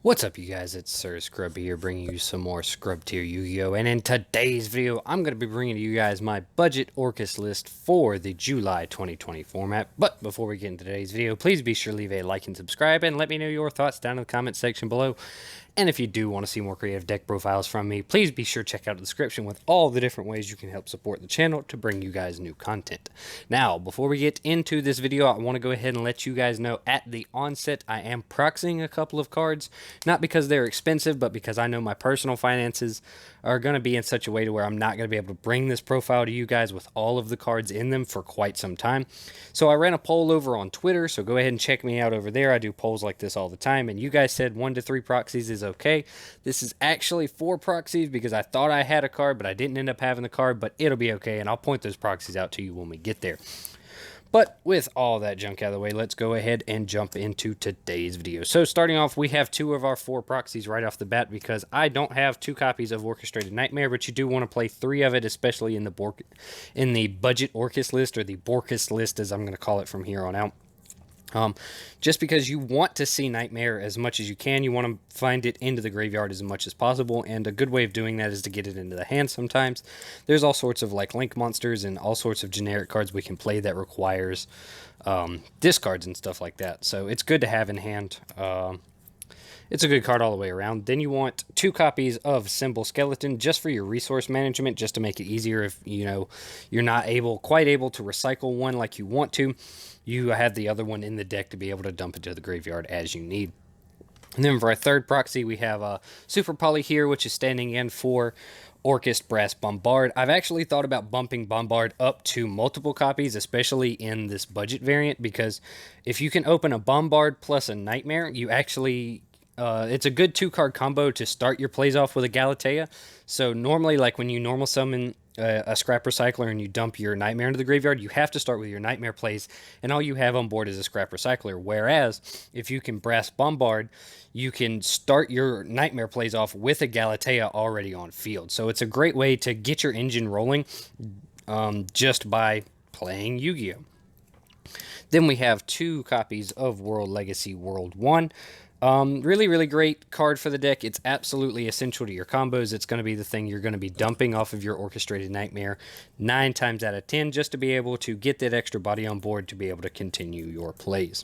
What's up, you guys? It's Sir Scrubby here, bringing you some more Scrub Tier Yu-Gi-Oh! And in today's video, I'm going to be bringing to you guys my budget Orcust list for the July 2020 format. But before we get into today's video, please be sure to leave a like and subscribe, and let me know your thoughts down in the comment section below. And if you do want to see more creative deck profiles from me, please be sure to check out the description with all the different ways you can help support the channel to bring you guys new content. Now, before we get into this video, I want to go ahead and let you guys know at the onset I am proxying a couple of cards, not because they're expensive, but because I know my personal finances are going to be in such a way to where I'm not going to be able to bring this profile to you guys with all of the cards in them for quite some time. So I ran a poll over on Twitter, so go ahead and check me out over there. I do polls like this all the time, and you guys said 1 to 3 proxies is okay. This is actually 4 proxies because I thought I had a card, but I didn't end up having the card, but it'll be okay, and I'll point those proxies out to you when we get there. But with all that junk out of the way, let's go ahead and jump into today's video. So starting off, we have 2 of our 4 proxies right off the bat because I don't have 2 copies of Orchestrated Nightmare, but you do want to play 3 of it, especially in the budget Orcust list, or the Borcust list as I'm going to call it from here on out. Just because you want to see Nightmare as much as you can, you want to find it into the graveyard as much as possible, and a good way of doing that is to get it into the hand sometimes. There's all sorts of like link monsters and all sorts of generic cards we can play that requires discards and stuff like that, so it's good to have in hand. It's a good card all the way around. Then you want 2 copies of Symbol Skeleton just for your resource management, just to make it easier if you're not quite able to recycle one like you want to. You have the other one in the deck to be able to dump it to the graveyard as you need. And then for our third proxy, we have Super Poly here, which is standing in for Orcust Brass Bombard. I've actually thought about bumping Bombard up to multiple copies, especially in this budget variant, because if you can open a Bombard plus a Nightmare, you actually... it's a good 2-card combo to start your plays off with a Galatea. So normally, like when you normal summon a Scrap Recycler and you dump your Nightmare into the graveyard, you have to start with your Nightmare plays, and all you have on board is a Scrap Recycler. Whereas, if you can Brass Bombard, you can start your Nightmare plays off with a Galatea already on field. So it's a great way to get your engine rolling just by playing Yu-Gi-Oh! Then we have 2 copies of World Legacy World 1. Really, really great card for the deck. It's absolutely essential to your combos. It's going to be the thing you're going to be dumping off of your Orchestrated Nightmare 9 times out of 10 just to be able to get that extra body on board to be able to continue your plays.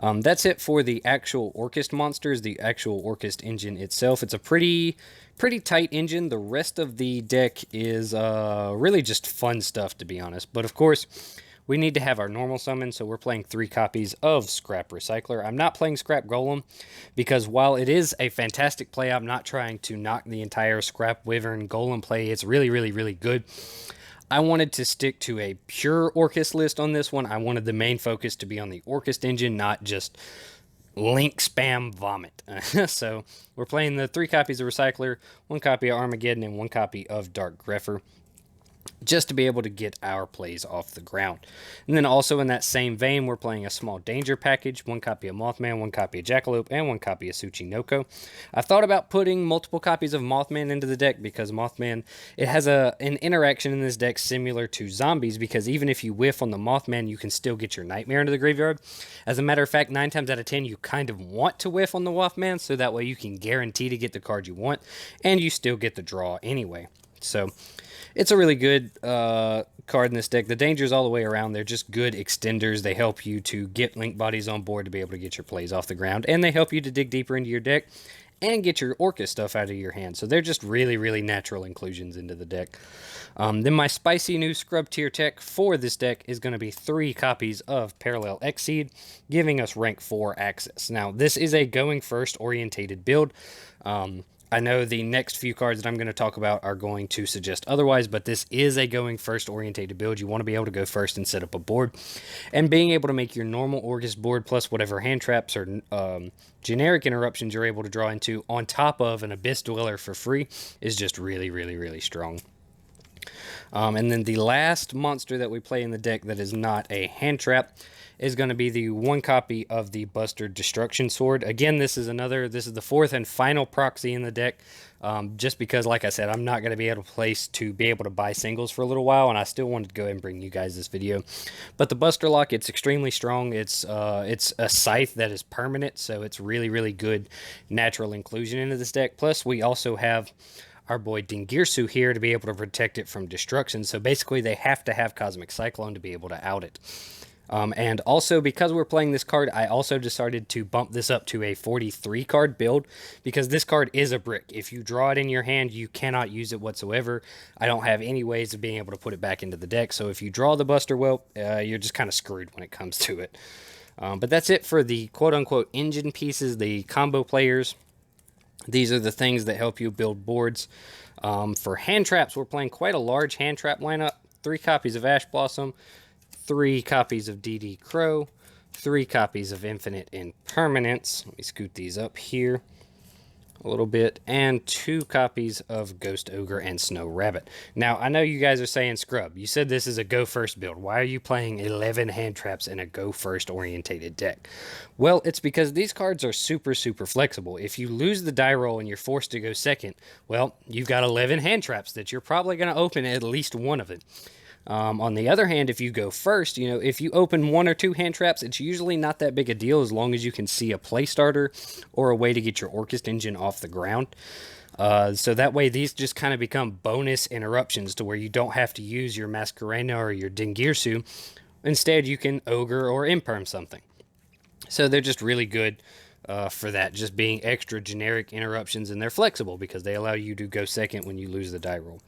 That's it for the actual Orcust monsters, the actual Orcust engine itself. It's a pretty tight engine. The rest of the deck is really just fun stuff, to be honest. But of course, we need to have our normal summon, so we're playing 3 copies of Scrap Recycler. I'm not playing Scrap Golem, because while it is a fantastic play, I'm not trying to knock the entire Scrap Wyvern Golem play. It's really, really, really good. I wanted to stick to a pure Orcust list on this one. I wanted the main focus to be on the Orcust engine, not just link spam vomit. So we're playing the 3 copies of Recycler, 1 copy of Armageddon, and 1 copy of Dark Grepher, just to be able to get our plays off the ground. And then also in that same vein, we're playing a small danger package, 1 copy of Mothman, 1 copy of Jackalope, and 1 copy of Tsuchinoko. I thought about putting multiple copies of Mothman into the deck because Mothman, it has an interaction in this deck similar to zombies, because even if you whiff on the Mothman, you can still get your Nightmare into the graveyard. As a matter of fact, 9 times out of 10, you kind of want to whiff on the Mothman, so that way you can guarantee to get the card you want, and you still get the draw anyway. So it's a really good card in this deck. The dangers all the way around. They're just good extenders. They help you to get link bodies on board to be able to get your plays off the ground, and they help you to dig deeper into your deck and get your Orcust stuff out of your hand. So they're just really, really natural inclusions into the deck. Then my spicy new Scrub tier tech for this deck is going to be 3 copies of Parallel Exceed, giving us rank 4 access. Now, this is a going first orientated build. I know the next few cards that I'm going to talk about are going to suggest otherwise, but this is a going first orientated build. You want to be able to go first and set up a board. And being able to make your normal Orcust board plus whatever hand traps or generic interruptions you're able to draw into on top of an Abyss Dweller for free is just really, really, really strong. And then the last monster that we play in the deck that is not a hand trap is going to be the 1 copy of the Buster Destruction Sword. Again, this is the 4th and final proxy in the deck. just because, like I said, I'm not going to be able to buy singles for a little while, and I still wanted to go ahead and bring you guys this video. But the Buster Lock, it's extremely strong. It's a scythe that is permanent, so it's really, really good natural inclusion into this deck. Plus, we also have our boy Dingirsu here to be able to protect it from destruction. So basically, they have to have Cosmic Cyclone to be able to out it. And also, because we're playing this card, I also decided to bump this up to a 43 card build, because this card is a brick. If you draw it in your hand, you cannot use it whatsoever. I don't have any ways of being able to put it back into the deck, so if you draw the Buster Whelp, you're just kind of screwed when it comes to it. But that's it for the quote-unquote engine pieces, the combo players. These are the things that help you build boards. For hand traps, we're playing quite a large hand trap lineup. 3 copies of Ash Blossom, 3 copies of DD Crow, 3 copies of Infinite Impermanence. Let me scoot these up here a little bit, and 2 copies of Ghost Ogre and Snow Rabbit. Now, I know you guys are saying, Scrub, you said this is a go first build. Why are you playing 11 hand traps in a go first orientated deck? Well, it's because these cards are super, super flexible. If you lose the die roll and you're forced to go second, well, you've got 11 hand traps that you're probably going to open at least one of it. On the other hand, if you go first, if you open 1 or 2 hand traps, it's usually not that big a deal as long as you can see a play starter or a way to get your Orcust engine off the ground. So that way these just kind of become bonus interruptions to where you don't have to use your Masquerena or your Dingirsu. Instead, you can Ogre or Imperm something. So they're just really good for that, just being extra generic interruptions, and they're flexible because they allow you to go second when you lose the die roll.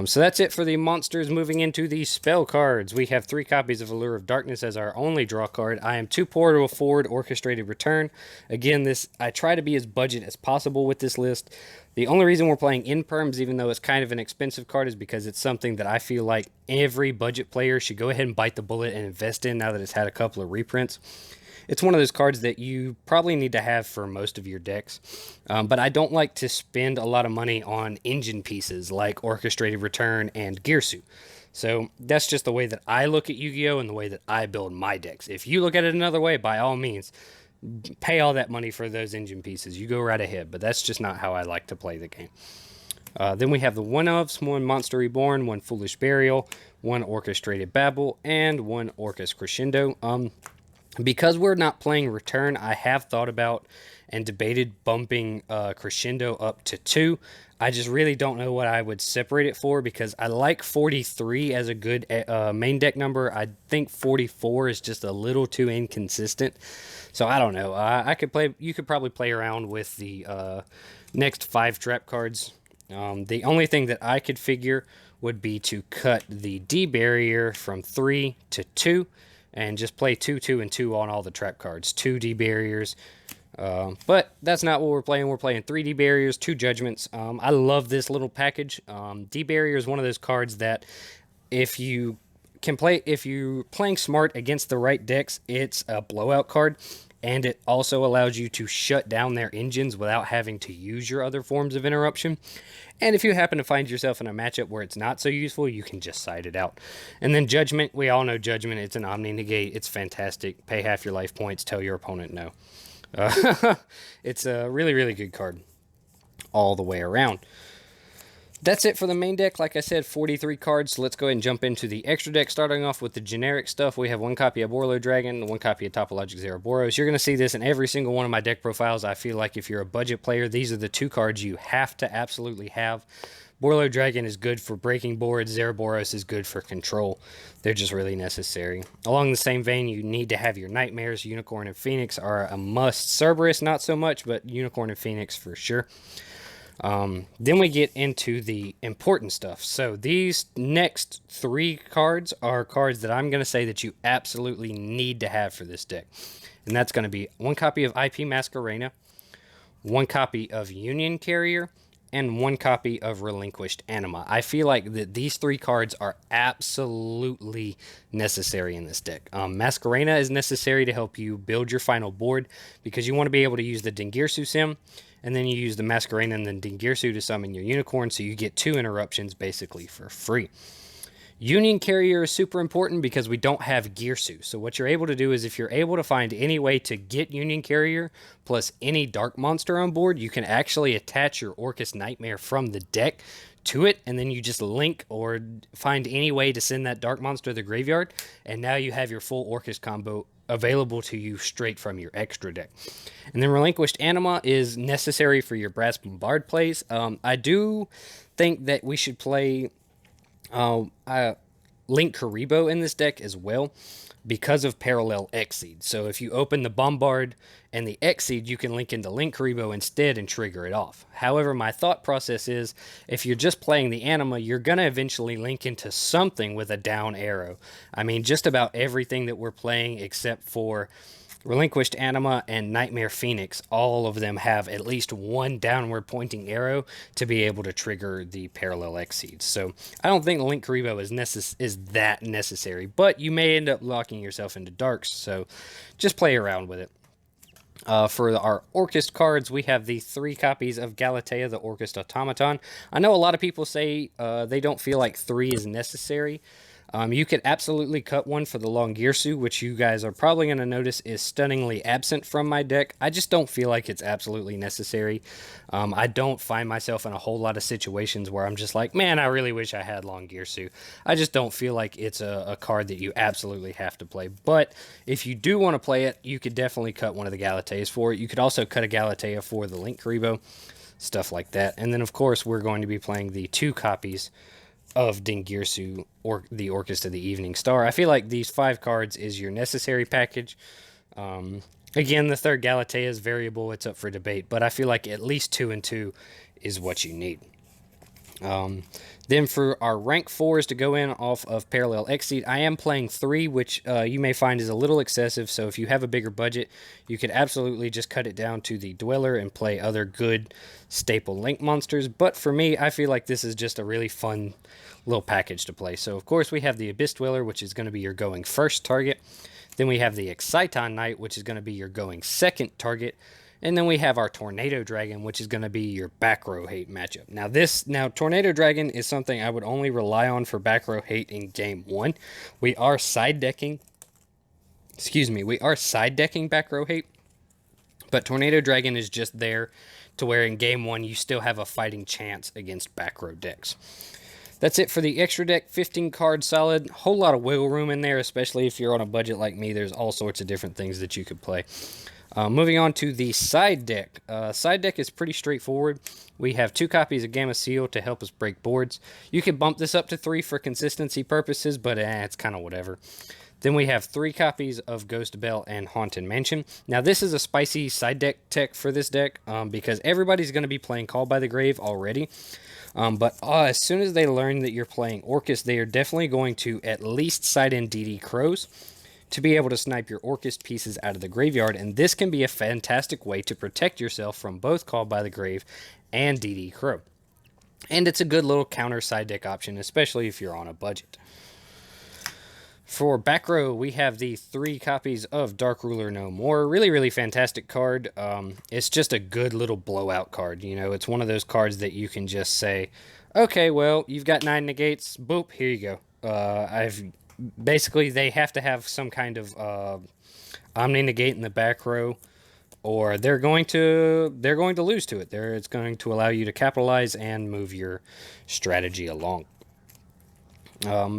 So that's it for the monsters. Moving into the spell cards, we have 3 copies of Allure of Darkness as our only draw card. I am too poor to afford Orchestrated Return. Again, I try to be as budget as possible with this list. The only reason we're playing Imperms, even though it's kind of an expensive card, is because it's something that I feel like every budget player should go ahead and bite the bullet and invest in now that it's had a couple of reprints. It's one of those cards that you probably need to have for most of your decks. But I don't like to spend a lot of money on engine pieces like Orchestrated Return and Girsu. So that's just the way that I look at Yu-Gi-Oh! And the way that I build my decks. If you look at it another way, by all means, pay all that money for those engine pieces. You go right ahead, but that's just not how I like to play the game. Then we have the one-ofs, 1 Monster Reborn, 1 Foolish Burial, 1 Orchestrated Babel, and 1 Orcust Crescendo. Because we're not playing Return, I have thought about and debated bumping Crescendo up to 2. I just really don't know what I would separate it for, because I like 43 as a good main deck number. I think 44 is just a little too inconsistent. So I don't know. You could probably play around with the next 5 trap cards. The only thing that I could figure would be to cut the D barrier from 3 to 2. And just play 2, 2, and 2 on all the trap cards. 2 D barriers. But that's not what we're playing. We're playing 3 D barriers, 2 judgments. I love this little package. D barrier is one of those cards that if you're playing smart against the right decks, it's a blowout card. And it also allows you to shut down their engines without having to use your other forms of interruption. And if you happen to find yourself in a matchup where it's not so useful, you can just side it out. And then Judgment, we all know Judgment. It's an Omni-Negate. It's fantastic. Pay half your life points. Tell your opponent no. It's a really, really good card all the way around. That's it for the main deck. Like I said, 43 cards. So let's go ahead and jump into the extra deck. Starting off with the generic stuff, we have 1 copy of Borlo Dragon, 1 copy of Topologic Zeroboros. You're going to see this in every single one of my deck profiles. I feel like if you're a budget player, these are the 2 cards you have to absolutely have. Borlo Dragon is good for breaking boards. Zeroboros is good for control. They're just really necessary. Along the same vein, you need to have your Nightmares. Unicorn and Phoenix are a must. Cerberus, not so much, but Unicorn and Phoenix for sure. Then we get into the important stuff. So these next 3 cards are cards that I'm going to say that you absolutely need to have for this deck. And that's going to be 1 copy of IP Masquerena, 1 copy of Union Carrier, and 1 copy of Relinquished Anima. I feel like that these 3 cards are absolutely necessary in this deck. Masquerena is necessary to help you build your final board, because you want to be able to use the Dingirsu Sim, and then you use the Masquerena and then Dingirsu to summon your Unicorn, so you get 2 interruptions basically for free. Union Carrier is super important because we don't have Gearsu. So what you're able to do is if you're able to find any way to get Union Carrier plus any Dark Monster on board, you can actually attach your Orcust Nightmare from the deck to it, and then you just link or find any way to send that Dark Monster to the graveyard, and now you have your full Orcust combo available to you straight from your extra deck. And then Relinquished Anima is necessary for your Brass Bombard plays. I do think that we should play Link Karibo in this deck as well because of Parallel Exceed. So if you open the Bombard and the Exceed, you can link into Link Karibo instead and trigger it off. However, my thought process is if you're just playing the Anima, you're going to eventually link into something with a down arrow. I mean, just about everything that we're playing except for Relinquished Anima and Nightmare Phoenix, all of them have at least one downward pointing arrow to be able to trigger the Parallel Exceeds. So I don't think Link Karibo is that necessary, but you may end up locking yourself into darks, so just play around with it. For our Orcust cards, we have the 3 copies of Galatea, the Orcust Automaton. I know a lot of people say they don't feel like 3 is necessary. You could absolutely cut one for the Longirsu, which you guys are probably going to notice is stunningly absent from my deck. I just don't feel like it's absolutely necessary. I don't find myself in a whole lot of situations where I'm just like, man, I really wish I had Longirsu. I just don't feel like it's a card that you absolutely have to play. But if you do want to play it, you could definitely cut one of the Galateas for it. You could also cut a Galatea for the Link Karibo, stuff like that. And then, of course, we're going to be playing the 2 copies of Dingirsu or the Orcust of the Evening Star. I feel like these 5 cards is your necessary package. Again, the 3rd Galatea is variable. It's up for debate, but I feel like at least 2 and 2 is what you need. Then for our rank 4s to go in off of Parallel Exceed, I am playing 3, which you may find is a little excessive. So if you have a bigger budget, you could absolutely just cut it down to the Dweller and play other good staple Link monsters. But for me, I feel like this is just a really fun little package to play. So of course we have the Abyss Dweller, which is going to be your going first target. Then we have the Exciton Knight, which is going to be your going second target. And then we have our Tornado Dragon, which is going to be your back row hate matchup. Now Tornado Dragon is something I would only rely on for back row hate in game 1. We are side decking back row hate, but Tornado Dragon is just there to where in game 1 you still have a fighting chance against back row decks. That's it for the extra deck. 15 cards solid. Whole lot of wiggle room in there, especially if you're on a budget like me. There's all sorts of different things that you could play. Moving on to the side deck. Side deck is pretty straightforward. We have 2 copies of Gamma Seal to help us break boards. You could bump this up to 3 for consistency purposes, but it's kind of whatever. Then we have 3 copies of Ghost Bell and Haunted Mansion. Now this is a spicy side deck tech for this deck because everybody's going to be playing Call by the Grave already. But as soon as they learn that you're playing Orcust, they are definitely going to at least side in DD Crows to be able to snipe your Orcust pieces out of the graveyard, and this can be a fantastic way to protect yourself from both Call by the Grave and DD Crow. And it's a good little counter side deck option, especially if you're on a budget. For back row, we have the 3 copies of Dark Ruler No More. Really, really fantastic card. It's just a good little blowout card. You know, it's one of those cards that you can just say, okay, well, you've got 9 negates. Boop, here you go. Basically, they have to have some kind of Omni negate in the back row, or they're going to lose to it. It's going to allow you to capitalize and move your strategy along.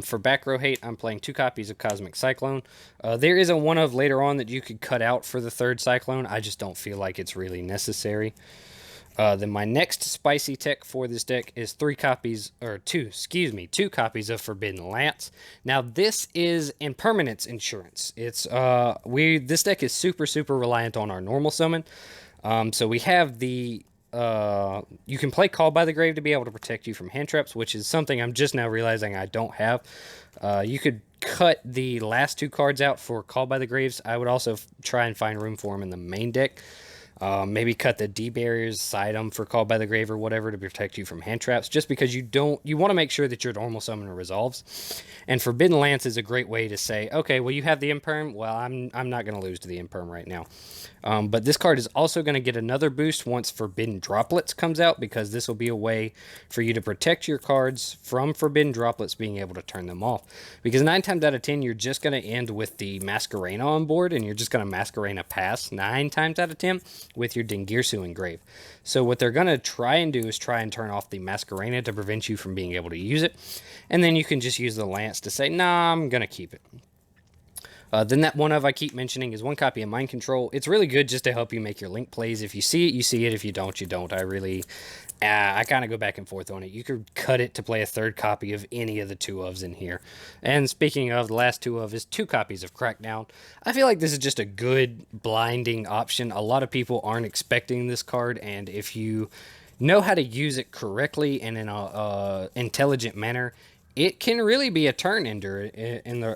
For back row hate, I'm playing 2 copies of Cosmic Cyclone. There is a one of later on that you could cut out for the 3rd Cyclone. I just don't feel like it's really necessary. Then my next spicy tech for this deck is 2 copies of Forbidden Lance. Now this is impermanence insurance. It's this deck is super reliant on our normal summon. So we have the you can play Call by the Grave to be able to protect you from hand traps, which is something I'm just now realizing I don't have. You could cut the last 2 cards out for Call by the Graves. I would also try and find room for them in the main deck. Maybe cut the D barriers, side them for Called by the Grave or whatever to protect you from hand traps, just because you want to make sure that your normal summoner resolves. And Forbidden Lance is a great way to say, okay, well, you have the Imperm. Well, I'm not going to lose to the Imperm right now. But this card is also going to get another boost once Forbidden Droplets comes out, because this will be a way for you to protect your cards from Forbidden Droplets being able to turn them off. Because 9 times out of 10, you're just going to end with the Masquerena on board, and you're just going to Masquerena pass 9 times out of 10 with your Dingirsu engrave. So what they're going to try and do is try and turn off the Masquerena to prevent you from being able to use it. And then you can just use the Lance to say, nah, I'm going to keep it. Then that one of I keep mentioning is 1 copy of Mind Control. It's really good just to help you make your link plays. If you see it, you see it. If you don't, you don't. I kind of go back and forth on it. You could cut it to play a 3rd copy of any of the 2 ofs in here. And speaking of, the last 2 of is 2 copies of Crackdown. I feel like this is just a good blinding option. A lot of people aren't expecting this card, and if you know how to use it correctly and in a intelligent manner, it can really be a turn ender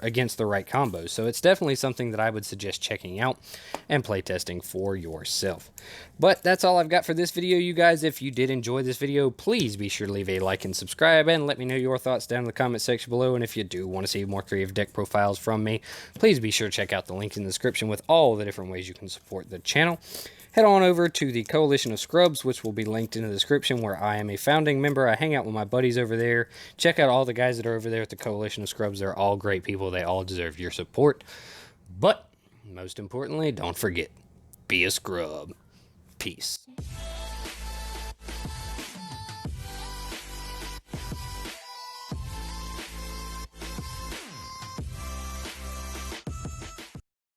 against the right combos. So it's definitely something that I would suggest checking out and playtesting for yourself. But that's all I've got for this video, you guys. If you did enjoy this video, please be sure to leave a like and subscribe, and let me know your thoughts down in the comment section below. And if you do want to see more creative deck profiles from me, please be sure to check out the link in the description with all the different ways you can support the channel. Head on over to the Coalition of Scrubs, which will be linked in the description, where I am a founding member. I hang out with my buddies over there. Check out all the guys that are over there at the Coalition of Scrubs. They're all great people. They all deserve your support. But most importantly, don't forget, be a scrub. Peace.